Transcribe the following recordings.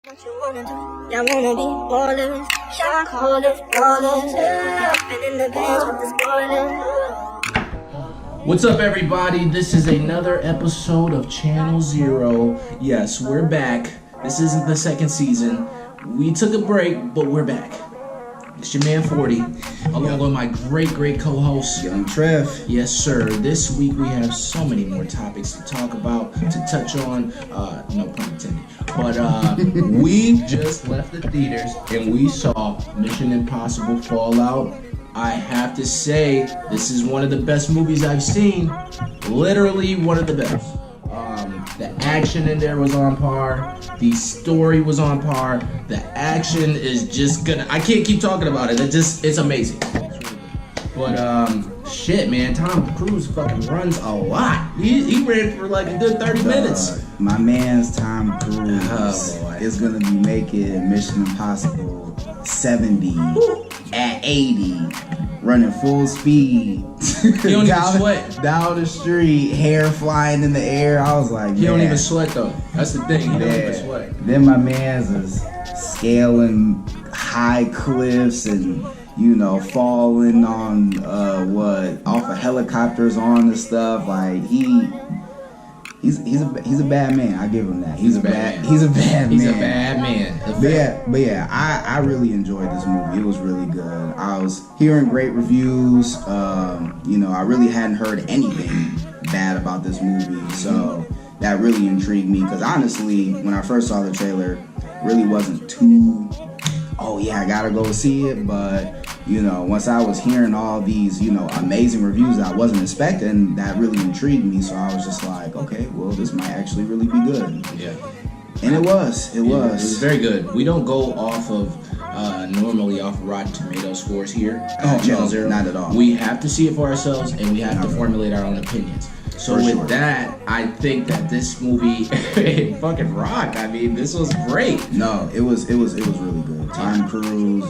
What you wanna do? Y'all wanna be ballers, shot callers, ballers. Jumping in the bands with the spoilers. What's up, everybody? This is another episode of Channel Zero. Yes, we're back. This isn't the second season. We took a break, but we're back. It's your man 40, along with my great co-host, Young Trev. Yes, sir. This week we have so many more topics to talk about, to touch on. No pun intended. But we just left the theaters and we saw Mission Impossible Fallout. I have to say, this is one of the best movies I've seen. Literally one of the best. The action in there was on par. The story was on par. The action is just gonna. I can't keep talking about it. It's amazing. But shit, man, Tom Cruise fucking runs a lot. He ran for like a good 30 minutes. My man's Tom Cruise boy. is gonna be making Mission Impossible 70 at 80, running full speed. He don't even sweat. Down the street, hair flying in the air. I was like, He don't even sweat though. That's the thing. He don't even sweat. Then my man's is scaling high cliffs and falling on off of helicopters on and stuff. Like he's a bad man. I give him that. He's a bad man. He's a bad man. But yeah, I really enjoyed this movie. It was really good. I was hearing great reviews. I really hadn't heard anything bad about this movie, so that really intrigued me. Because honestly, when I first saw the trailer, really wasn't too. Oh yeah, I gotta go see it. But once I was hearing all these amazing reviews that I wasn't expecting, that really intrigued me. So I was just like, okay, well, this might actually really be good. Yeah. And it was. It was very good. We don't go off of normally off Rotten Tomato scores here. Channel Zero. Not at all. We have to see it for ourselves, and we have to formulate our own opinions. So with that, I think that this movie it fucking rocked. I mean, this was great. No, it was really good. Tom Cruise,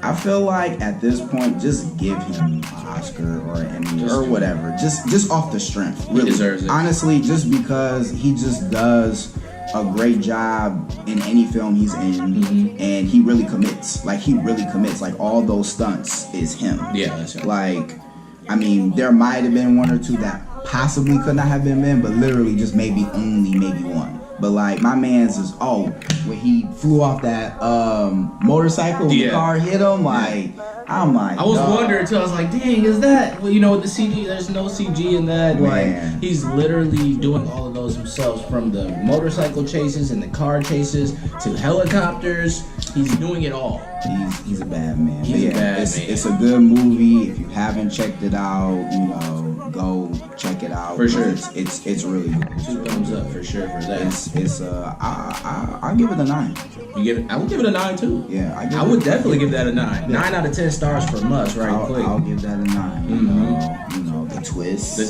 I feel like at this point, just give him an Oscar or an Emmy or whatever. Just off the strength. Really. He deserves it. Honestly, just because he just does a great job in any film he's in, and he really commits. Like Like all those stunts is him. Yeah, that's right. Like, I mean, there might have been one or two that possibly could not have been men, but literally just maybe one. But like my man's is when he flew off that motorcycle, the car hit him. I'm like, I was wondering too. I was like, dang, is that? Well, with the CG, there's no CG in that. Man. Like, he's literally doing all of those himself, from the motorcycle chases and the car chases to helicopters. He's doing it all. He's a bad man. He's a bad man. It's a good movie. If you haven't checked it out, go check it out. For sure. It's really good. 2 thumbs up for sure for that. I'll give it a 9. I would give it a 9 too. Yeah, I would definitely give that a 9. 9 out of 10 stars from us, right? I'll give that a 9. The twist. The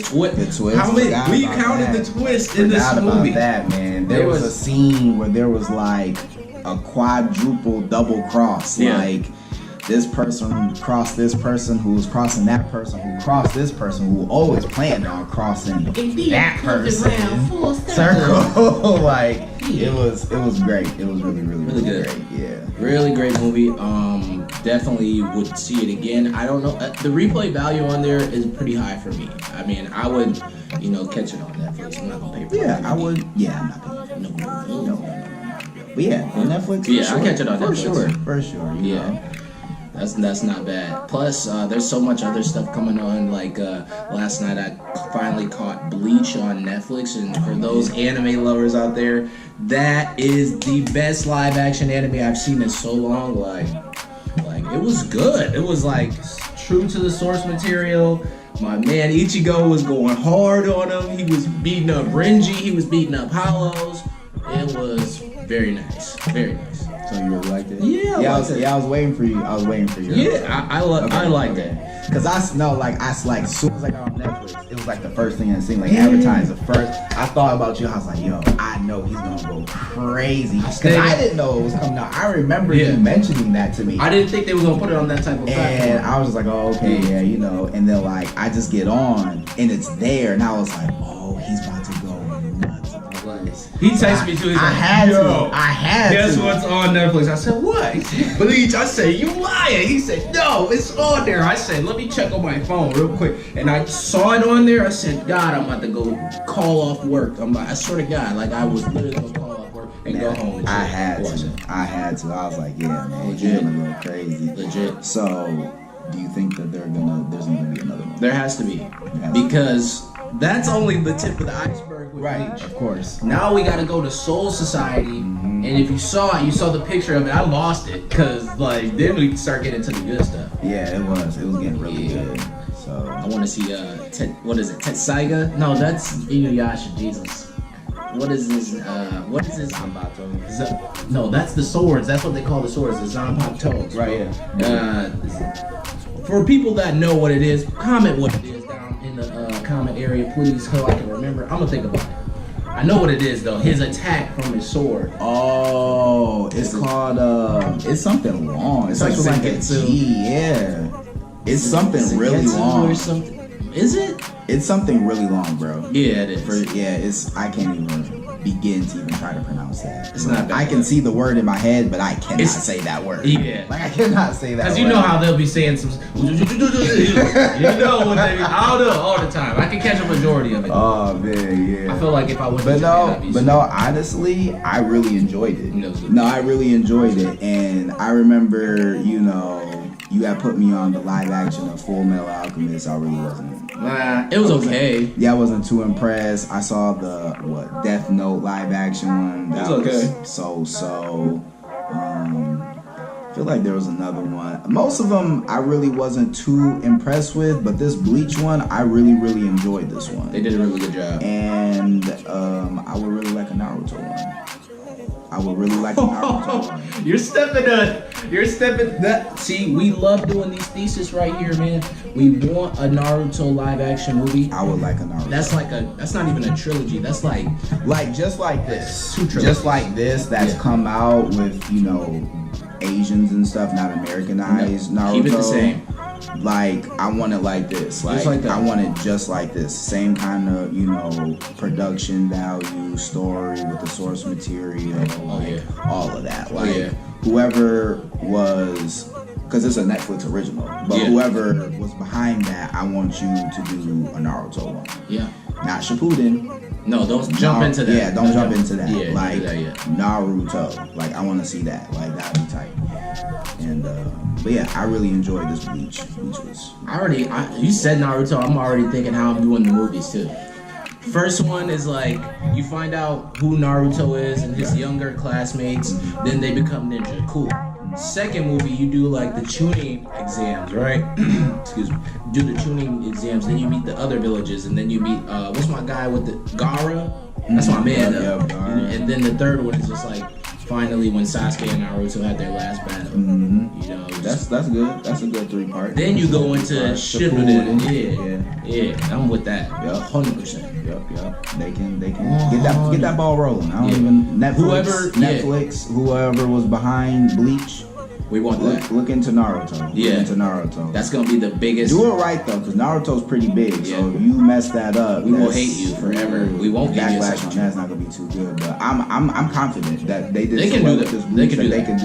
twist. How many? We counted the twist in this movie. About that, man. There was a scene where there was like a quadruple double cross. Yeah. Like this person crossed this person who was crossing that person who crossed this person who always planned on crossing that person. Circle. Like it was great. It was really good. Great. Yeah. Really great movie. Definitely would see it again. I don't know. The replay value on there is pretty high for me. I mean, I would, catch it on Netflix. I'm not gonna pay for it. Yeah, I would. Yeah, I'm not gonna. No. But yeah, on Netflix. Yeah, I'll catch it on Netflix. For sure. Yeah. That's not bad. Plus, there's so much other stuff coming on. Like last night, I finally caught Bleach on Netflix, and for those anime lovers out there, that is the best live action anime I've seen in so long. Like it was good. It was like true to the source material. My man Ichigo was going hard on him. He was beating up Renji. He was beating up Hollows. It was very nice. Very nice. So you really liked it? Yeah, I was waiting for you. Yeah, I liked it. Cause as soon as I got on Netflix, it was like the first thing I seen, like advertised. The first, I thought about you. I was like, yo, I know he's gonna go crazy. Cause I didn't know it was coming out. I remember you mentioning that to me. I didn't think they were gonna put it on that type of platform. And I was just like, oh, okay, yeah, And then like I just get on and it's there, and I was like, oh, he's about to go nuts. He texted me too. He's I like, had yo, to. I had guess to. what's on Netflix? I said, what? He said, Bleach. I said, you lying. He said, no, it's on there. I said, let me check on my phone real quick. And I saw it on there. I said, God, I'm about to go call off work. I swear to God, like I was literally going to call off work and go home. And I had watch to. it. I had to. I was like, yeah, man, Legit. you're gonna go crazy. Legit. So, do you think that there's gonna be another one? There has to be. Because that's only the tip of the iceberg with Bleach. Of course. Now we got to go to Soul Society, and if you saw it, you saw the picture of it. I lost it because like then we start getting to the good stuff. Yeah, it was getting really good. I So, want to see what is it? Tetsaiga? No, that's Inuyasha. Jesus. What is this? What is this? Zanpakuto. No, that's the swords. That's what they call the swords. The Zanpakuto. right here. For people that know what it is, comment what it is down in the comment area, please, so I can remember. I'm gonna think about it. I know what it is though. His attack from his sword. Oh, it's called it's something long. It's like like a Sengetsu. G, yeah. It's something really Sengetsu long. or something. Is it? It's something really long, bro. Yeah, it is. It's I can't even begin to even try to pronounce that. It's not bad. I can see the word in my head, but I cannot It's- say that word. Yeah. Like I cannot say that. Because word. you know how they'll be saying some. You know what they. I don't know all the time. I can catch a majority of it. Oh man, yeah. I feel like if I went to But Japan, I'd be no, honestly, I really enjoyed it. No, it's good. No, I really enjoyed it, and I remember, you had put me on the live action of Full Metal Alchemist. I really wasn't. It was okay. Yeah, I wasn't too impressed. I saw the Death Note live action one. That It was okay. so. I feel like there was another one. Most of them I really wasn't too impressed with, but this Bleach one, I really, really enjoyed this one. They did a really good job. And I would really like a Naruto one. I would really like a Naruto one. You're stepping that. See, we love doing these theses right here, man. We want a Naruto live action movie. I would like a Naruto. That's not even a trilogy. That's like just like this. Two trilogies. Just like this that's Yeah. come out with, Asians and stuff, not Americanized Naruto. Keep it the same. Like I want it like this. like that. I want it just like this. Same kind of, production value, story with the source material, all of that. Like whoever was, because it's a Netflix original, but whoever was behind that, I want you to do a Naruto one. Yeah. Not Shippuden. No, don't jump into that. Yeah, don't jump into that. Yeah, like do that yet. Naruto. Like I want to see that. Like that'd be tight. And but yeah, I really enjoyed this Bleach. You said Naruto. I'm already thinking how I'm doing the movies too. First one is like you find out who Naruto is and his younger classmates. Then they become ninja. Cool. Second movie, you do like the tuning exams, right? Excuse me. Do the tuning exams, then you meet the other villages, and then you meet what's my guy with the Gaara? That's my man though. Gaara. And then the third one is just like finally when Sasuke and Naruto had their last battle. That's good. That's a good 3-part. Then you go into Shippuden. Yeah. Yeah, I'm with that. Yep. 100%. Yep. They can get that ball rolling. I don't even Netflix, whoever was behind Bleach. We want that. Look into Naruto. Yeah. Look into Naruto. That's gonna be the biggest. Do it right though, because Naruto's pretty big. So if you mess that up, we will hate you forever. We won't give you a backlash second on that's not gonna be too good. But I'm confident that they did. They so can well do with that. this They Bleach can do They that. can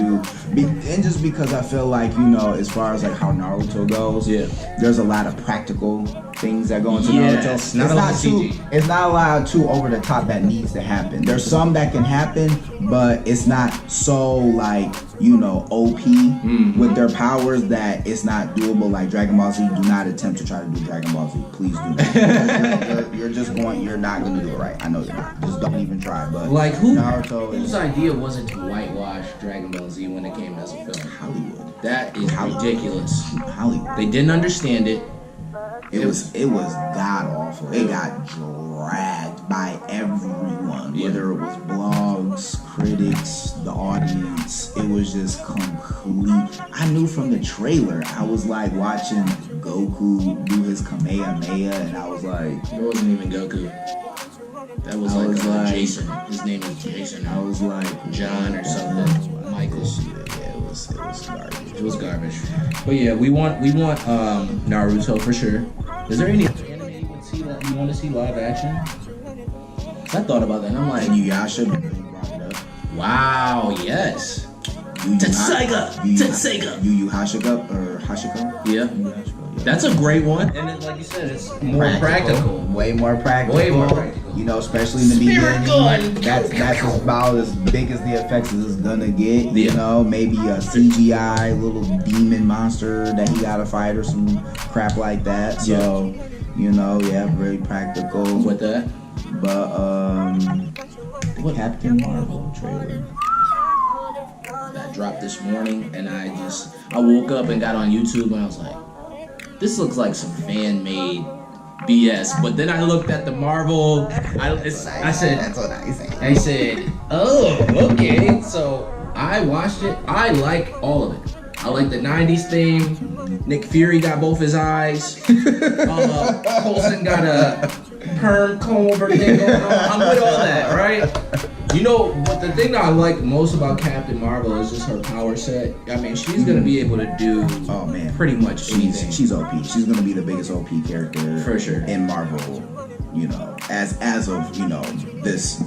do. And just because I feel like as far as like how Naruto goes, there's a lot of practical things that go into Yes, Naruto. not a lot of CG. It's not a lot too over the top that needs to happen. There's some that can happen, but it's not so like OP with their powers that it's not doable. Like Dragon Ball Z, do not attempt to try to do Dragon Ball Z. Please do not. You're not gonna do it right. I know you're not. Just don't even try. But Like Naruto whose is idea was it to whitewash Dragon Ball Z when it came as a film? Hollywood. That is ridiculous. Hollywood. They didn't understand it. It was god awful. It got dragged by everyone, whether it was blogs, critics, the audience. It was just complete. I knew from the trailer. I was like watching Goku do his Kamehameha, and I was like, It wasn't even Goku. That was I was like- Jason. His name is Jason. I was like John or something. Michael. Yeah, it was garbage. It was garbage. But yeah, we want Naruto for sure. Is there any other anime you want to see live action? I thought about that, and I'm like, Inuyasha, because you brought it up. wow, yes. Yu Yu Tetseiga! Yu Yu- Tetseiga! Yu Yu Hashika or Hashika? Yeah. Yu Yu Hashika, yeah. That's a great one. And then, like you said, it's more practical. Way more practical. Way more practical. You know, especially in the Spirit beginning. gun. That's about as big as the effects is gonna get. You Yeah. know, maybe a CGI little demon monster that he gotta fight or some crap like that. So, you know, yeah, very practical. With that. But what Captain Marvel trailer? That dropped this morning, and I woke up and got on YouTube, and I was like, this looks like some fan-made BS. But then I looked at the Marvel. I said, That's what I say. I said, oh, okay. So I watched it. I like all of it. I like the 90s theme. Nick Fury got both his eyes. Coulson got a perm comb over thing going on. I'm with all that, right? You know, but the thing that I like most about Captain Marvel is just her power set. I mean, she's gonna be able to do pretty much anything. She's OP. She's gonna be the biggest OP character For sure. in Marvel. You know, as of you know this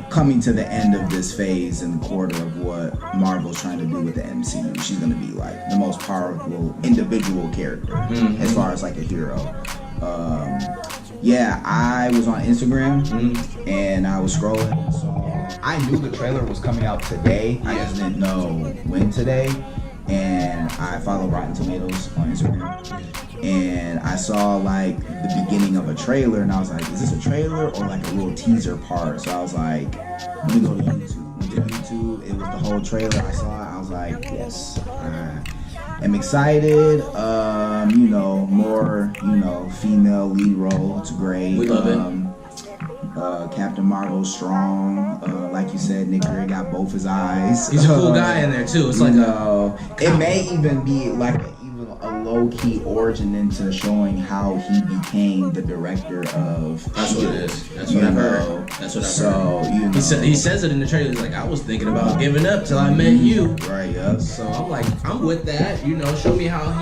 coming to the end of this phase and the quarter of what Marvel's trying to do with the MCU. She's gonna be like the most powerful individual character as far as like a hero. Yeah, I was on Instagram and I was scrolling and saw. I knew the trailer was coming out today. I just didn't know when today. And I follow Rotten Tomatoes on Instagram. And I saw like the beginning of a trailer, and I was like, "Is this a trailer or like a little teaser part?" So I was like, "Let me go to YouTube." Went to YouTube. It was the whole trailer. I saw it. I was like, "Yes." I'm excited. You know, more, you know, female lead role. It's great. We love it. Captain Marvel's strong. Like you said, Nick Fury got both his eyes. He's a cool guy in there too. It's like it may even be like a low-key origin into showing how he became the director of That's what it S.H.I.E.L.D. is. That's what I've heard. That's what I've heard. You know, He says it in the trailer. He's like, I was thinking about giving up till I met you. right? Yep. So I'm like, I'm with that. You know, show me how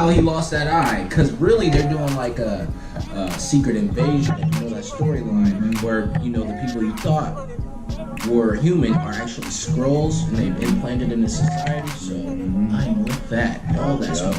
he lost that eye. Because really, they're doing like a secret invasion. You know that storyline where you know the people you thought were human are actually Skrulls and they've implanted in the society. So I'm with that. All that smoke.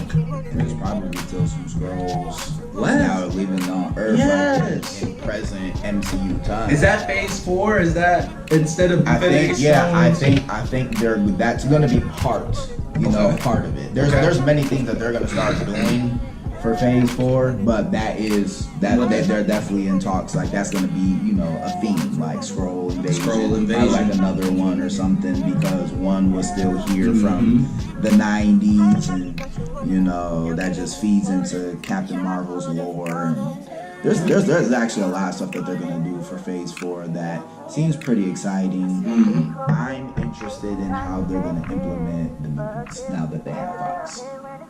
There's probably still some Skrulls What? now living on Earth Yes. like in present MCU time. Is that Phase 4? Is that instead of I Infinity think, yeah, Stones? I think that's gonna be part of it. There's many things that they're gonna start doing for Phase 4, but they're definitely in talks. Like that's gonna be, you know, a theme like Skrull invasion. Skrull invasion. Or like another one or something, because one was still here from the 90s, and you know that just feeds into Captain Marvel's lore. And there's actually a lot of stuff that they're gonna do for Phase 4 that seems pretty exciting. I'm interested in how they're gonna implement the mutants now that they have Fox.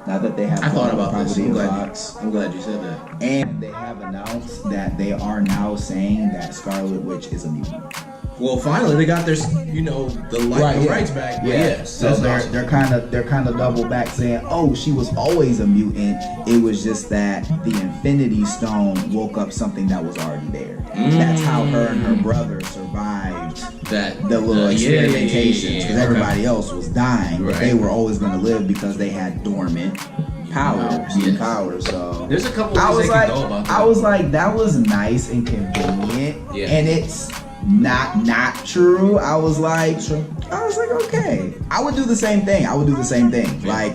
Now that they have I thought about this. property of Fox. I'm glad you said that. And they have announced that they are now saying that Scarlet Witch is a mutant. Well, finally they got their, you know, the rights back. But yes, So they're kind of double back saying, oh, she was always a mutant. It was just that the Infinity Stone woke up something that was already there. That's how her and her brother survived the little experimentations, because everybody else was dying, but they were always going to live because they had dormant powers. So there's a couple ways they can go about that. I was like, that was nice and convenient, and it's not true. I was like, okay, I would do the same thing. Like,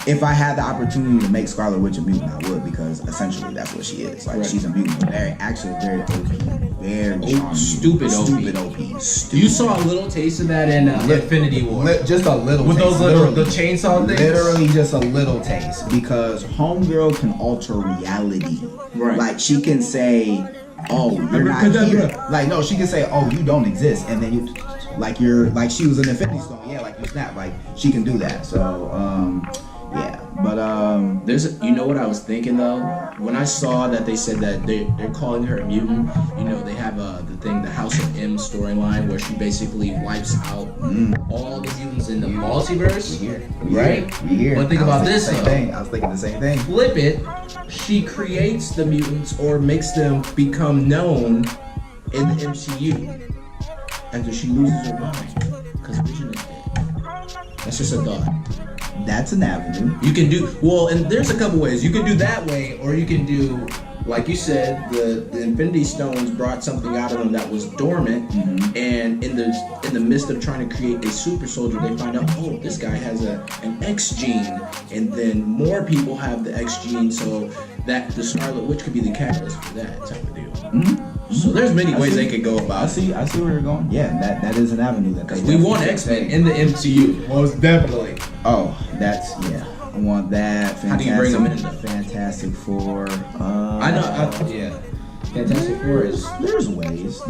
if I had the opportunity to make Scarlet Witch a mutant, I would, because essentially that's what she is. Like, she's a mutant, very OP, very strong, stupid OP. You saw a little taste of that in Infinity War. Just a little with taste. those little the chainsaw things. Literally just a little taste, because Homegirl can alter reality. Right. Like, she can say, oh, you're not here. Like, no, she can say, oh, you don't exist, and then you, like, you're, like, she was an Infinity Stone, yeah, like, you snap, like, she can do that. So, yeah, but you know what I was thinking though, when I saw that they said that they're calling her a mutant. You know, they have the House of M storyline where she basically wipes out all the mutants in the multiverse. Right? But think about this though. I was thinking the same thing. Flip it, she creates the mutants or makes them become known in the MCU after she loses her mind because Vision is dead. That's just a thought. That's an avenue. You can do well, and there's a couple ways. You can do that way, or you can do, like you said, the Infinity Stones brought something out of them that was dormant, and in the midst of trying to create a super soldier, they find out, oh, this guy has an X gene, and then more people have the X gene, so that the Scarlet Witch could be the catalyst for that type of deal. So there's many ways they could go about it. I see where you're going. Yeah, that is an avenue that Because we want X-Men in the MCU, most definitely. Oh, I want that. Fantastic, How do you bring them in? Fantastic Four. Yeah. Fantastic Four is... There's ways.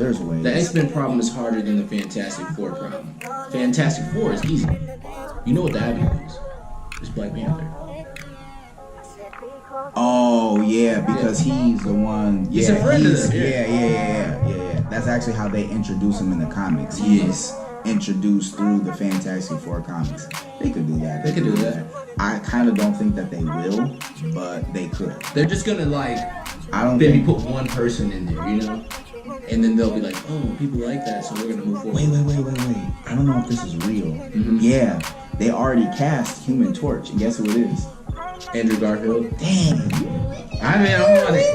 The X-Men problem is harder than the Fantastic Four problem. Fantastic Four is easy. You know what the avenue is. It's Black Panther. Oh yeah, because he's the one. He's a friend of them. Yeah. That's actually how they introduce him in the comics. He's introduced through the Fantastic Four comics. They could do that. They could do that. I kind of don't think that they will, but they could. They're just gonna maybe put one person in there, you know, and then they'll be like, oh, people like that, so we're gonna move forward. Wait. I don't know if this is real. Yeah, they already cast Human Torch, and guess who it is? Andrew Garfield. Dang. I mean, I'm on it.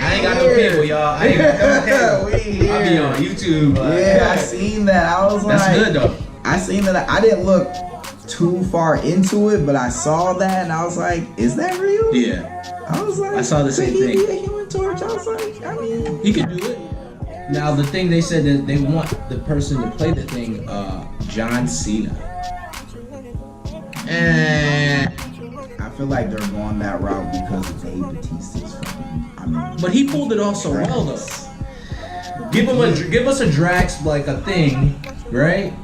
I ain't got no cable, y'all. I ain't got no cable. I'll be on YouTube. Yeah, I seen that. I was like, that's good though. I seen that. I didn't look too far into it, but I saw that and I was like, is that real? Yeah. I was like, I saw the same thing. Could he be a Human Torch? I was like, I mean, he could do it. Now the thing they said that they want the person to play the thing, John Cena. And I feel like they're going that route because Dave Bautista's fucking. But he pulled it off so well though. Give us a Drax like a thing, right?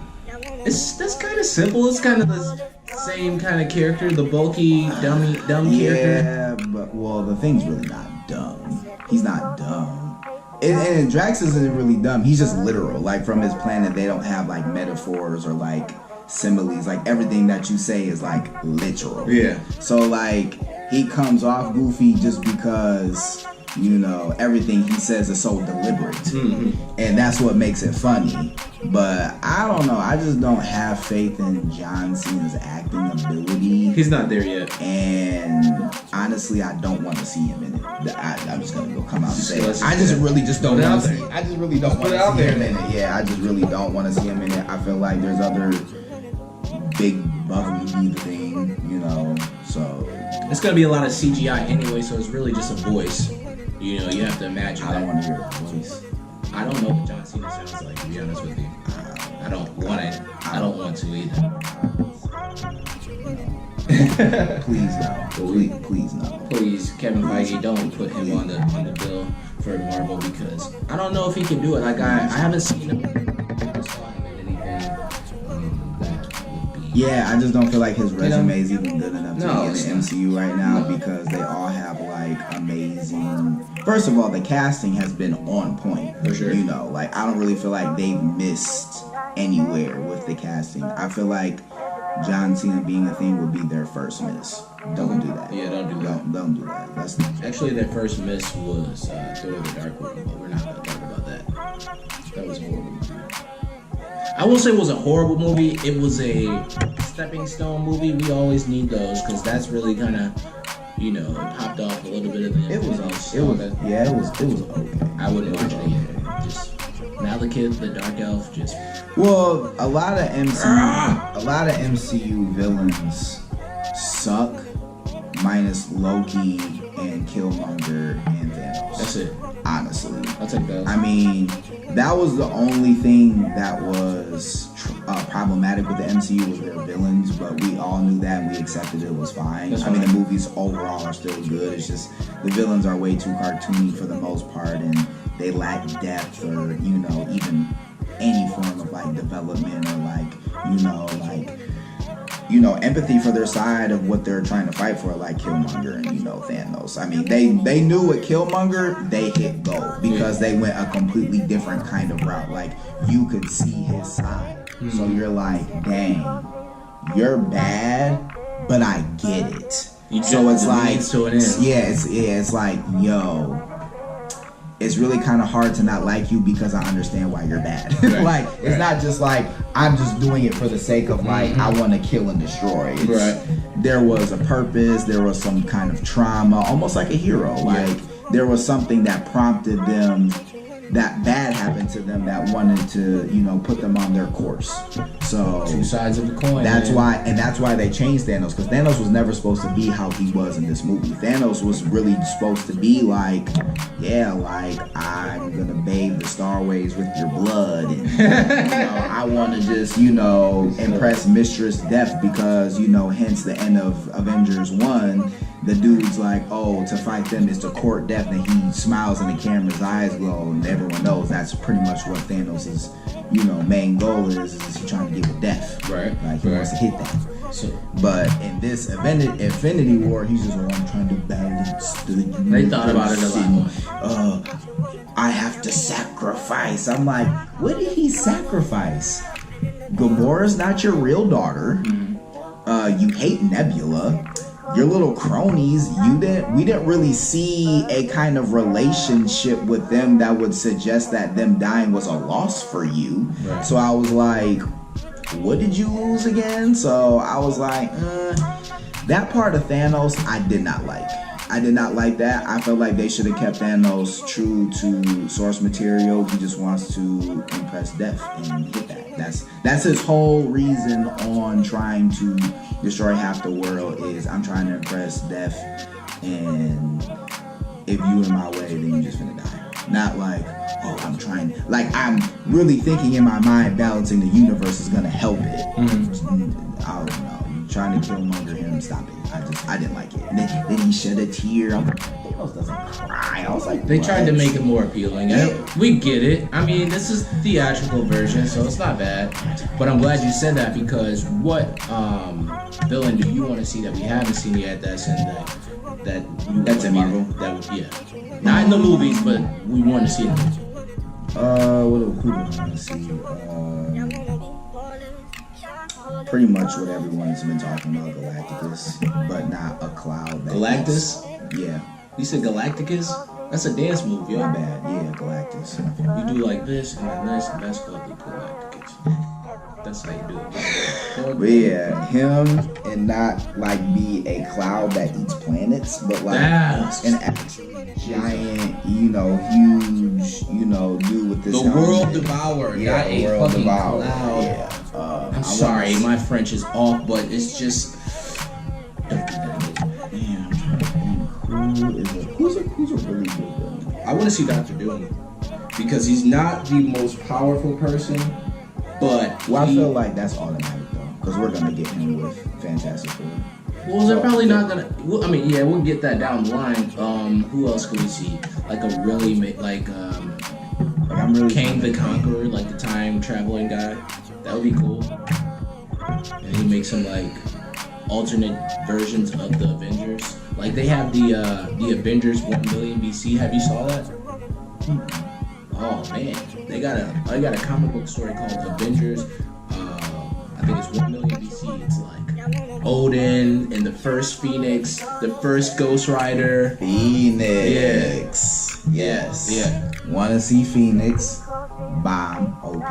That's kind of simple. It's kind of the same kind of character, the bulky, dumb character. Yeah, but the thing's really not dumb. He's not dumb. And Drax isn't really dumb. He's just literal. Like from his planet, they don't have like metaphors or like similes. Like everything that you say is like literal. Yeah. So like he comes off goofy just because, you know, everything he says is so deliberate. And that's what makes it funny. But I don't know. I just don't have faith in John Cena's acting ability. He's not there yet. And honestly, I don't want to see him in it. I'm just gonna go come out and say it. I just really just don't want to see. I just really don't want to see him in it. Yeah, I just really don't want to see him in it. I feel like there's other big buff me the thing, you know. So it's gonna be a lot of CGI anyway. So it's really just a voice. You know, you have to imagine. I don't want to hear his voice. I don't know what John Cena sounds like, to be honest with you. I don't want it. I don't want to either. Please no. Please no. Please, Kevin Feige, don't put him on the bill for Marvel because I don't know if he can do it. Like I haven't seen him. I saw him in anything that would be. Yeah, I just don't feel like his resume is even good enough to be in the it's MCU right now because they all have like amazing. First of all, the casting has been on point. For sure. You know, like I don't really feel like they've missed anywhere with the casting. I feel like John Cena being a thing would be their first miss. Don't do that. Yeah, don't do that. Don't do that. That's Actually, their first miss was Thor: The Dark World, but we're not gonna talk about that. That was a horrible movie. I will say it was a horrible movie. It was a stepping stone movie. We always need those because that's really kind of, you know, it popped off a little bit of the. It was okay. I wouldn't watch it again. Just Malekith, the Dark Elf, just. Well, a lot of MCU villains suck, minus Loki and Killmonger and Thanos. That's it. Honestly, I'll take those. I mean, that was the only thing that was problematic with the MCU was their villains, but we all knew that and we accepted it was fine. That's I mean, fine. the movies overall are still good. It's just the villains are way too cartoony for the most part, and they lack depth or, you know, even any form of like development or empathy for their side of what they're trying to fight for, like Killmonger and, you know, Thanos. I mean, they knew with Killmonger they hit gold because they went a completely different kind of route. Like you could see his side, so you're like, dang, you're bad, but I get it. You So get it's the like, means to an end. it's like, yo. it's really kind of hard to not like you because I understand why you're bad. Like, it's not just like, I'm just doing it for the sake of like, I want to kill and destroy. There was a purpose, there was some kind of trauma, almost like a hero. Like, there was something that prompted them, that bad happened to them, that wanted to, you know, put them on their course. So two sides of the coin. That's why they changed Thanos, because Thanos was never supposed to be how he was in this movie. Thanos was really supposed to be like, like, I'm gonna bathe the starways with your blood, and you know, I want to just, you know, impress Mistress Death, because, you know, hence the end of Avengers 1. The dude's like, oh, to fight them is to court death, and he smiles and the camera's eyes glow, and everyone knows that's pretty much what Thanos' you know, main goal is he trying to get with death. Right. Like, he wants to hit that. So, but in this Infinity War, he's just, I'm trying to balance the universe. They thought about it a lot. I have to sacrifice. I'm like, what did he sacrifice? Gamora's not your real daughter. You hate Nebula. Your little cronies, we didn't really see a kind of relationship with them that would suggest that them dying was a loss for you. Right. So I was like, what did you lose again? So I was like, that part of Thanos I did not like. I did not like that. I felt like they should have kept Thanos true to source material. He just wants to impress Death and hit that. That's his whole reason on trying to destroy half the world, is I'm trying to impress Death, and if you in my way, then you just finna die. Not like, oh, I'm trying, like, I'm really thinking in my mind balancing the universe is gonna help it. I don't know. You trying to Killmonger him, stop it. I didn't like it. And then he shed a tear. I'm like, Thanos doesn't cry. I was like, they tried to make it more appealing. We get it. I mean, this is the theatrical version, so it's not bad. But I'm glad you said that, because what villain do you want to see that we haven't seen yet? That's in that's in Marvel. That would, not in the movies, but we want to see it. Who do we want to see? Pretty much what everyone's been talking about, Galactus, but not a cloud. Galactus? Yeah. You said Galacticus? That's a dance move, yo. My bad. Yeah, Galactus. You do like this and then this, and that's called the Galacticus. That's how you do it. But yeah, him, and not like be a cloud that eats planets, but like an actually giant, you know, huge, you know, dude with this. The world devourer, not a fucking cloud. Yeah. I'm sorry, my French is off, but it's just. Don't do that. Man, I'm trying to think. Who's a really good villain? I want to see Dr. Doom, because he's not the most powerful person, but I feel like that's automatic though, because we're gonna get him with Fantastic Four. Well, they're probably not gonna. I mean, yeah, we'll get that down the line. Who else could we see? Like a really I'm really Kang the Conqueror, like the time traveling guy. That would be cool. And he makes some like alternate versions of the Avengers. Like they have the Avengers 1 million BC. Have you saw that? Oh man, I got a comic book story called Avengers. I think it's 1 million BC. It's like Odin and the first Phoenix, the first Ghost Rider. Phoenix. Yeah. Yes. Yeah. Want to see Phoenix? Bomb. OP.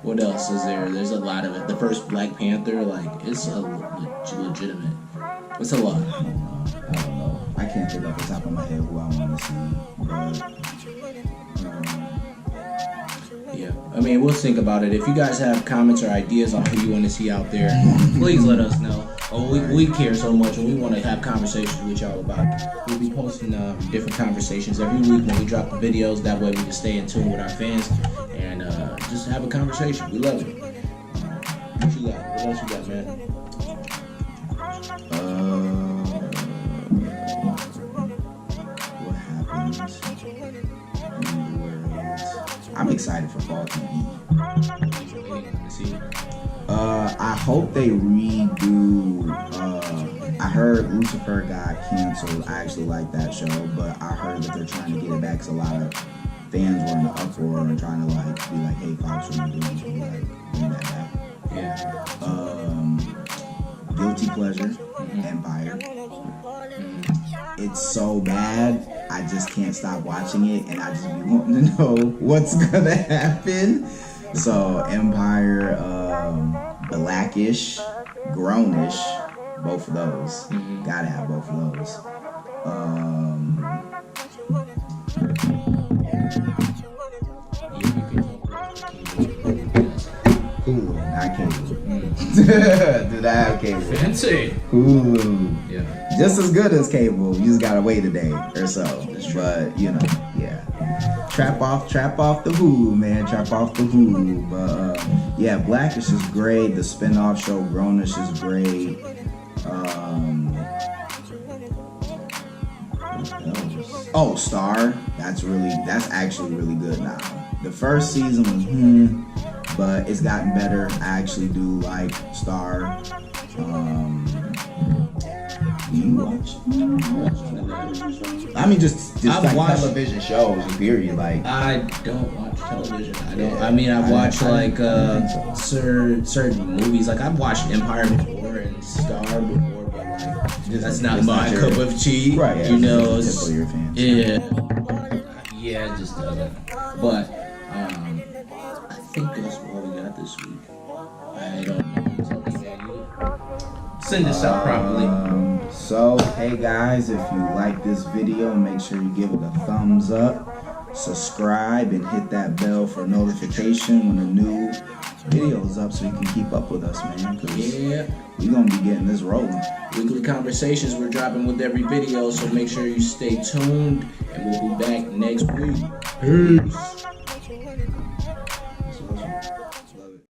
What else is there? There's a lot of it. The first Black Panther, like, it's a legitimate. It's a lot. I don't know. I can't think off the top of my head who I want to see, but yeah. I mean, we'll think about it. If you guys have comments or ideas on who you want to see out there, please let us know. We care so much, and we want to have conversations with y'all about it. We'll be posting different conversations every week when we drop the videos. That way we can stay in tune with our fans and just have a conversation. We love it. What you got? What else you got, man? What happens in the world? I'm excited for Fall TV. I hope they redo. I heard Lucifer got canceled. I actually like that show, but I heard that they're trying to get it back because a lot of fans were in the uproar and trying to like be like, "Hey, Fox, what are you doing? Can you like bring that back?" Yeah. Guilty Pleasure, Empire. It's so bad. I I just can't stop watching it, and I just be wanting to know what's gonna happen. So Empire, Blackish, Grownish, both of those. Gotta have both of those. Hulu, not cable. Did I have cable? Fancy. Hulu. Yeah. Just as good as cable. You just gotta wait a day or so. But you know, yeah. Trap off the Hulu, man. Trap off the Hulu. But yeah, Blackish is great. The spin-off show Grownish is great. Oh, Star. That's actually really good now. The first season was but it's gotten better. I actually do like Star. Do you watch? I mean, just like television shows, period. Like, I don't watch television. I don't. I mean, I've watched like certain movies. Like I've watched Empire before and Star before, but like that's not my cup of tea. Right. Yeah, you know. your fans. Yeah, it just doesn't. But I think that's all we got this week. I don't know. Something that you send this out properly. So, hey guys, if you like this video, make sure you give it a thumbs up, subscribe, and hit that bell for notification when a new video is up so you can keep up with us, man. Yeah. We're going to be getting this rolling. Weekly conversations we're dropping with every video, so make sure you stay tuned, and we'll be back next week. Peace.